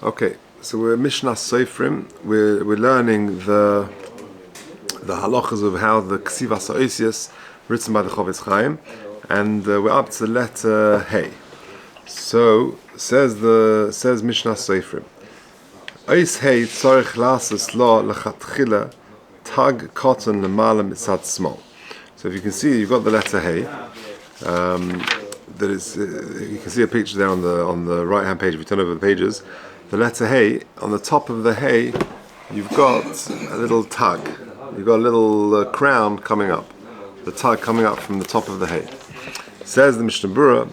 Okay, so we're Mishnas Sofrim. We're learning the halachas of how the Ksivas Ha'osius written by the Chaim, and we're up to the letter Hey. So says Mishnas Sofrim. Ois Hey tzorich lasas lo lechatchila tag cotton lemala mitzad small. So if you can see, you've got the letter Hey. That is, you can see a picture there on the right hand page. If you turn over the pages, the letter Hey, on the top of the Hey, you've got a little tag. You've got a little crown coming up. The tag coming up from the top of the Hey. Says the Mishnah Berurah,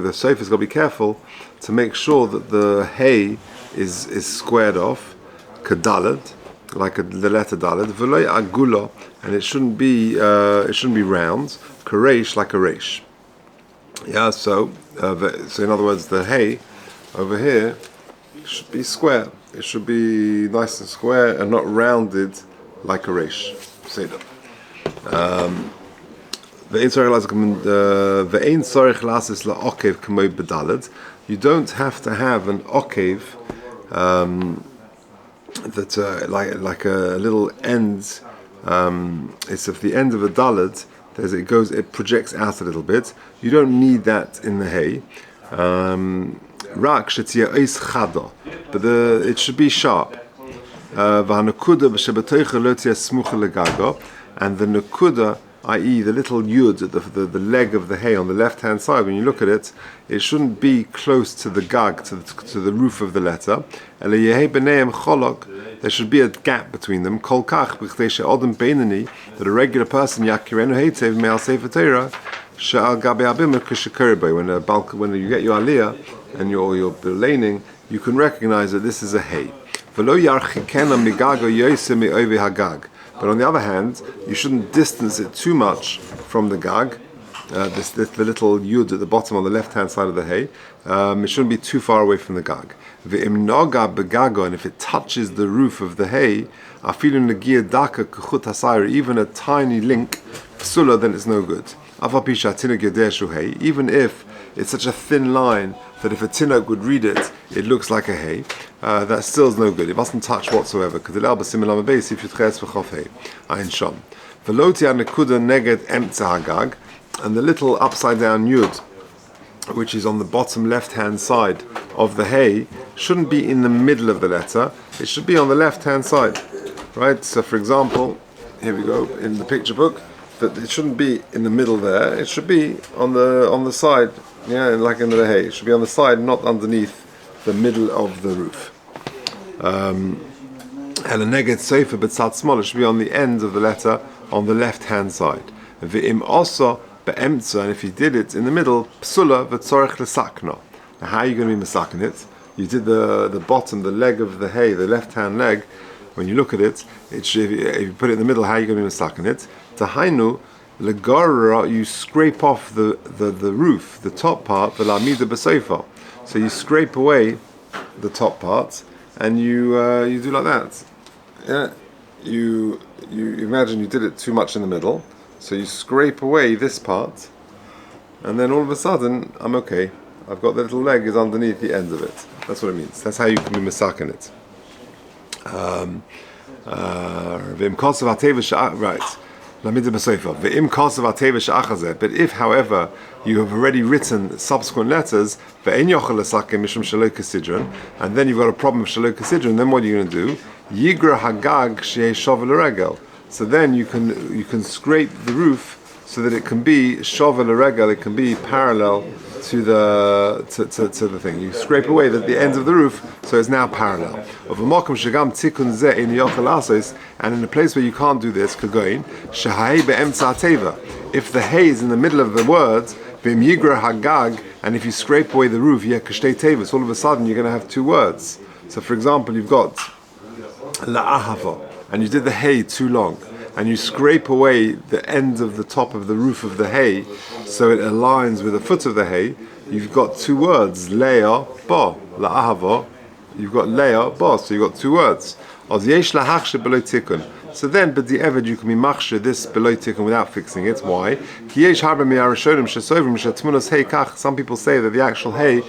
the sofa's got to be careful to make sure that the Hey is squared off, kadalad, like the letter dalad, v'loy agula, and it shouldn't be round, kareish, like a reish. Yeah, so in other words, the Hey over here should be square. It should be nice and square and not rounded like a reish. Say that. You don't have to have an okev that like a little end. It's at the end of a dalad. It projects out a little bit. You don't need that in the Hey. But it should be sharp. And the nekuda, i.e. the little yud, the leg of the Hey on the left hand side, when you look at it, it shouldn't be close to the gag, to the roof of the letter. There should be a gap between them. That a regular person, when you get your aliyah and your laning, you can recognize that this is a Hey. But on the other hand, you shouldn't distance it too much from the gag, the little yud at the bottom on the left-hand side of the Hey. It shouldn't be too far away from the gag. And if it touches the roof of the Hey, even a tiny link, then it's no good. Even if it's such a thin line that if a tinok would read it, it looks like a Hey, that still is no good. It mustn't touch whatsoever. And the little upside down yud, which is on the bottom left hand side of the Hey, shouldn't be in the middle of the letter. It should be on the left hand side, right? So for example, here we go in the picture book, that it shouldn't be in the middle there. It should be on the side, like in the Hey. It should be on the side, not underneath the middle of the roof. And a neged sofa but sad small, it should be on the end of the letter on the left hand side. V'im also be'emtza, and if you did it in the middle, psula v'tzorech lesakna. Now how are you going to be masakin it? You did the bottom, the leg of the Hey, the left hand leg. When you look at it, if you put it in the middle, how are you going to be masakin it? Tahainu legara, you scrape off the roof, the top part, the lamida b'sofa. So you scrape away the top part, and you do like that. Yeah, you imagine you did it too much in the middle, so you scrape away this part, and then all of a sudden I'm okay. I've got the little leg is underneath the end of it. That's what it means. That's how you can be masakin it. Right. But if, however, you have already written subsequent letters, and then you've got a problem of shalok kasidron, then what are you going to do? Yigra hagag shei shovel regel. So then you can scrape the roof so that it can be shovel regel. It can be parallel to the thing. You scrape away the ends of the roof, so it's now parallel. And in a place where you can't do this, if the Hey is in the middle of the words, and if you scrape away the roof, all of a sudden you're going to have two words. So for example, you've got la'ahava, and you did the Hey too long, and you scrape away the end of the top of the roof of the Hey, so it aligns with the foot of the Hey, you've got two words, leah, ba, la'ahava, you've got leah, ba, so you've got two words. So So then, but the evid you can be machshir this below tikkun without fixing it. Why? Some people say that the actual hay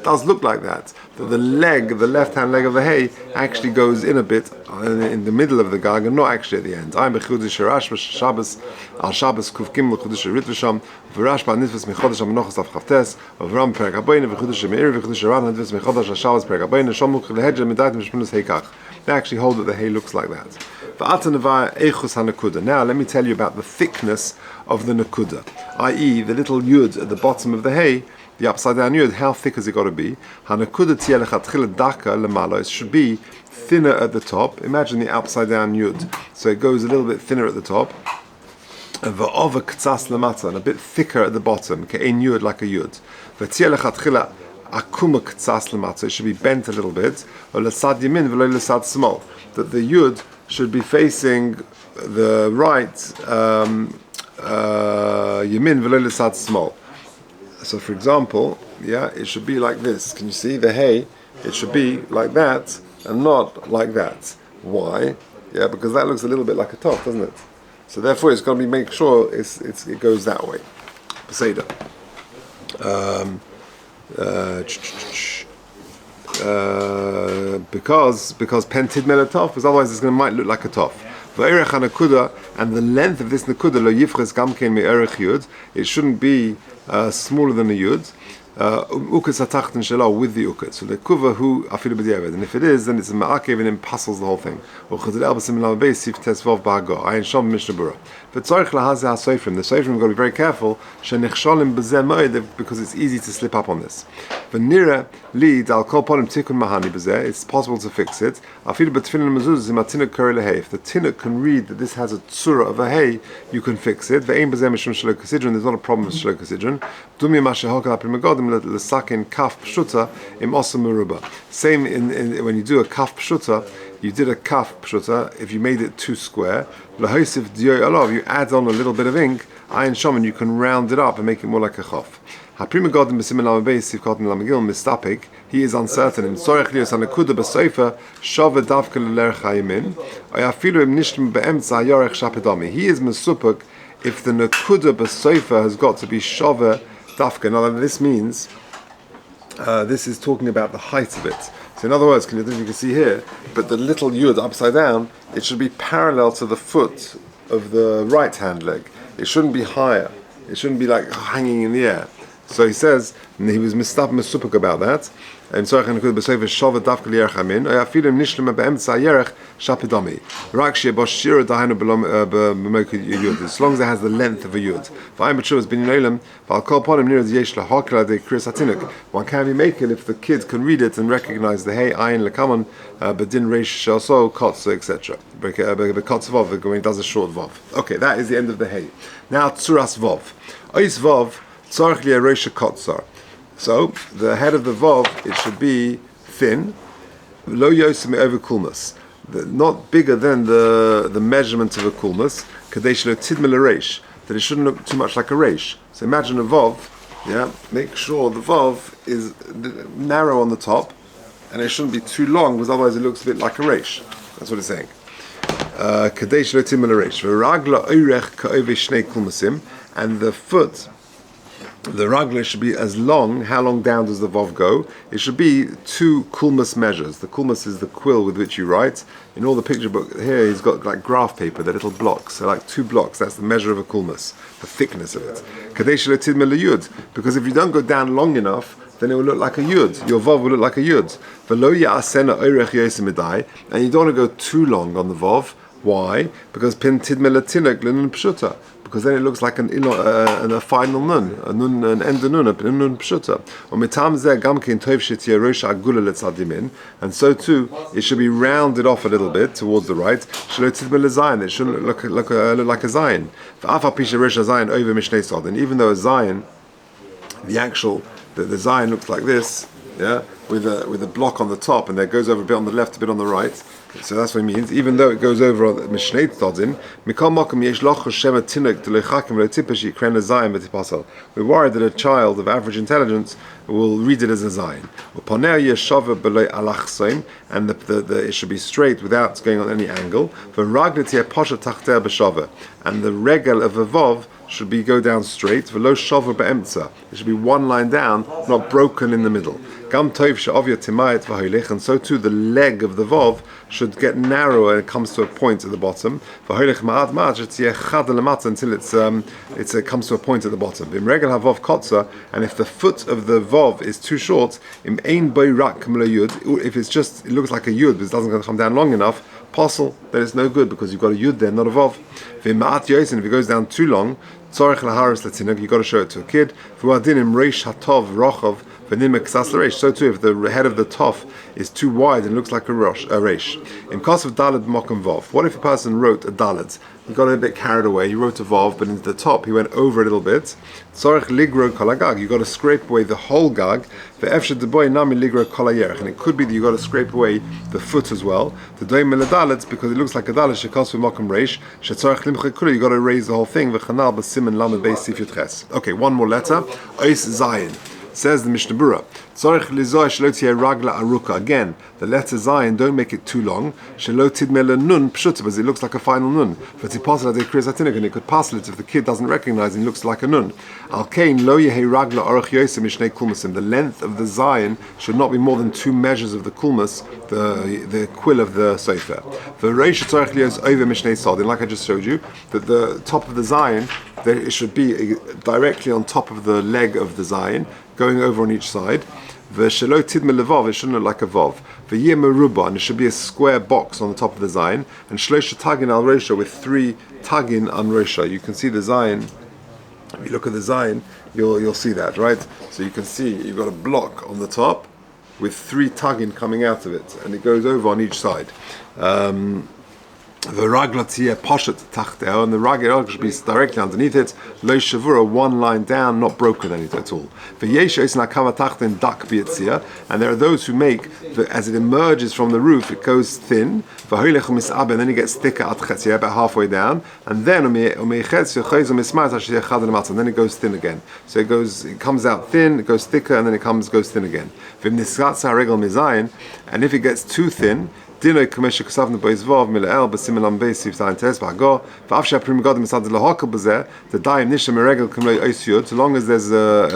does look like that. That the leg, the left-hand leg of the hay, actually goes in a bit in the middle of the gag and not actually at the end. I'm bechudish Rash Shabbos al Shabbos kuf gimel chudish ritvisham v'Rash ba nitvis mechodesh amnochas av chavtes v'ram perek habayne v'chudish meir v'chudish ran nitvis mechodesh al Shabbos perek habayne shomuk lehedja medayt mishmunus heikach. They actually hold that the hay looks like that. Now let me tell you about the thickness of the nakuda, i.e. the little yud at the bottom of the hay, the upside down yud. How thick has it got to be? It should be thinner at the top. Imagine the upside down yud, so it goes a little bit thinner at the top, and a bit thicker at the bottom, like a yud. It should be bent a little bit, that the yud should be facing the right yamin v'lo l'sad small. So for example, it should be like this. Can you see the hay? It should be like that and not like that. Why? Because that looks a little bit like a top, doesn't it? So therefore it's got to be make sure it goes that way. Peseda. Because pentid melatov, because otherwise it's might look like a tof. And the length of this nakuda lo yifres gamkein me erech yud. It shouldn't be smaller than a yud. Ukas atachten shelo with the ukas. So the kuva who afilu b'diavad. And if it is, then it's a ma'akev and impasses the whole thing. Uchazil elbasim lam beis sif tesvav ba'ago. Ayin shom mishnah bura. But tzorich lahazeh ha-sofrim. The sofrim have got to be very careful. Shenichsholim b'zeh moed, because it's easy to slip up on this. V'nira lead al kol ponim tikun mahani b'zeh. It's possible to fix it. Afilu b'tfilin mezuzah zim atinuk kore lehei. If the tinuk can read that this has a tzura of a hay, you can fix it. Ve'ein b'zeh mishum shelo kasidron. There's not a problem with shelo kasidron. Dumi mashe hokal aprimagodim l'sakin kaf pshuta im osam meruba. Same in when you do a kaf pshuta. You did a kaf pshuta. If you made it too square, lahosif diyoy alav, you add on a little bit of ink, ayin shaman, you can round it up and make it more like a chaf. Haprima godim b'simen lamabeis sif godim lamagil mistapik. He is uncertain. In sorech lios anakuda b'soifa shava davka l'lerech hayimin. Ayafilu im nishlim be'emtza yorech shapedami. He is mesupuk if the nakuda b'soifa has got to be shava davka. Now this means this is talking about the height of it. So in other words, you can see here, but the little yud upside down, it should be parallel to the foot of the right hand leg. It shouldn't be higher. It shouldn't be like hanging in the air. So he says, and he was misupuk about that. As long as it has the length of a yud. One can be making if the kid can read it and recognize the hey, ayin lekaman, but din reish also kotza, etc. Kotza vov when he does a short vov. Okay, that is the end of the hey. Now tzuras vov. Ois vov tzarich li reish kotzar. So the head of the vov, it should be thin, lo yosim over kulmas, not bigger than the measurement of a kulmas. Kadesh lo tidmel reish, that it shouldn't look too much like a reish. So imagine a vov, make sure the vov is narrow on the top, and it shouldn't be too long, because otherwise it looks a bit like a reish. That's what it's saying. Kadesh lo tidmel reish. V'ragla orach ka'ove shnei kulmasim, and the foot. The ragla should be as long. How long down does the vov go? It should be 2 kulmas measures. The kulmas is the quill with which you write. In all the picture book here, he's got like graph paper, the little blocks. So like 2 blocks, that's the measure of a kulmas, the thickness of it. Kadesh lo tidmel liyud, because if you don't go down long enough, then it will look like a yud. Your vov will look like a yud. V'lo ya'asena orech yosim edai, and you don't want to go too long on the vov. Why? Because pin tidmel tinak l'nun pshuta. Because then it looks like a final nun, an end nun, a nun pshuta. And so too, it should be rounded off a little bit towards the right. It shouldn't look like a zayin. And even though a zayin, the zayin looks like this, yeah, with a block on the top, and that goes over a bit on the left, a bit on the right. So that's what it means. Even though it goes over on the Mishnei Tzodim, we're worried that a child of average intelligence will read it as a zayin. And it should be straight without going on any angle. And the regel of a vav should be go down straight. It should be one line down, not broken in the middle. And so too the leg of the vav should get narrower and it comes to a point at the bottom. Until it comes to a point at the bottom. And if the foot of the vav is too short, if it looks like a yud but it doesn't come down long enough, then it's no good because you've got a yud there, not a vav. If it goes down too long, you've got to show it to a kid. So too, if the head of the tof is too wide and looks like a resh. In case of dalad mokum vav, what if a person wrote a dalad? He got a bit carried away. He wrote a vav, but into the top he went over a little bit. You got to scrape away the whole gag. And it could be that you got to scrape away the foot as well. Because it looks like a dalad. You got to raise the whole thing. Okay, one more letter. Ois zayin. Says the Mishnah Berurah, again, the letter Zayin, don't make it too long. Because it looks like a final nun. And it could parcel it if the kid doesn't recognize it and looks like a nun. The length of the Zayin should not be more than 2 measures of the kulmus, the quill of the sofer. Like I just showed you, that the top of the Zayin, it should be directly on top of the leg of the Zayin, going over on each side. It shouldn't look like a vav. And it should be a square box on the top of the zayin. And shloisha tagin al rosha, with 3 tagin on rosha. You can see the zayin. If you look at the zayin, you'll see that, right? So you can see you've got a block on the top with 3 tagin coming out of it, and it goes over on each side. The ragla tziyeh poshet tachteo, and the ragla should be directly underneath it. Lo shavura, 1 line down, not broken anything at all. V'yesh eis nakava tachten dak b'yitzia, and there are those who make as it emerges from the roof, it goes thin. V'hoilech u'mis'abe, and then it gets thicker at chetzia, about halfway down, and then and then it goes thin again. So it comes out thin, it goes thicker, and then it goes thin again. And if it gets too thin, so long as there's a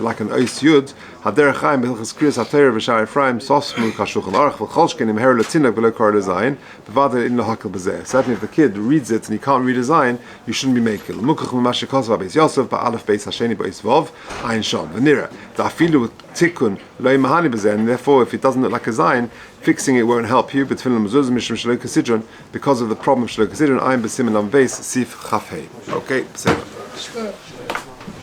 like an ois yud, Chaim b'hilchos kriyas Torah v'shar Ephraim Sofrim kashuchan Orach v'cholshkin im her letinak v'lo kar design b'vadel in lahakal b'zeh. Certainly, if the kid reads it and he can't read design, you shouldn't be making. Mukach m'mashe kosva beis Yosef ba'alef beis hasheni beis vav ayin sham v'nira da'afilu tikkun lo imahani b'zeh. And therefore, if it doesn't look like a zayin, fixing it won't help you. But tefillin mezuzah mishum shelo kasidron, because of the problem shelo kasidron. Ayin b'simin lam beis sif chafhei. Okay, so.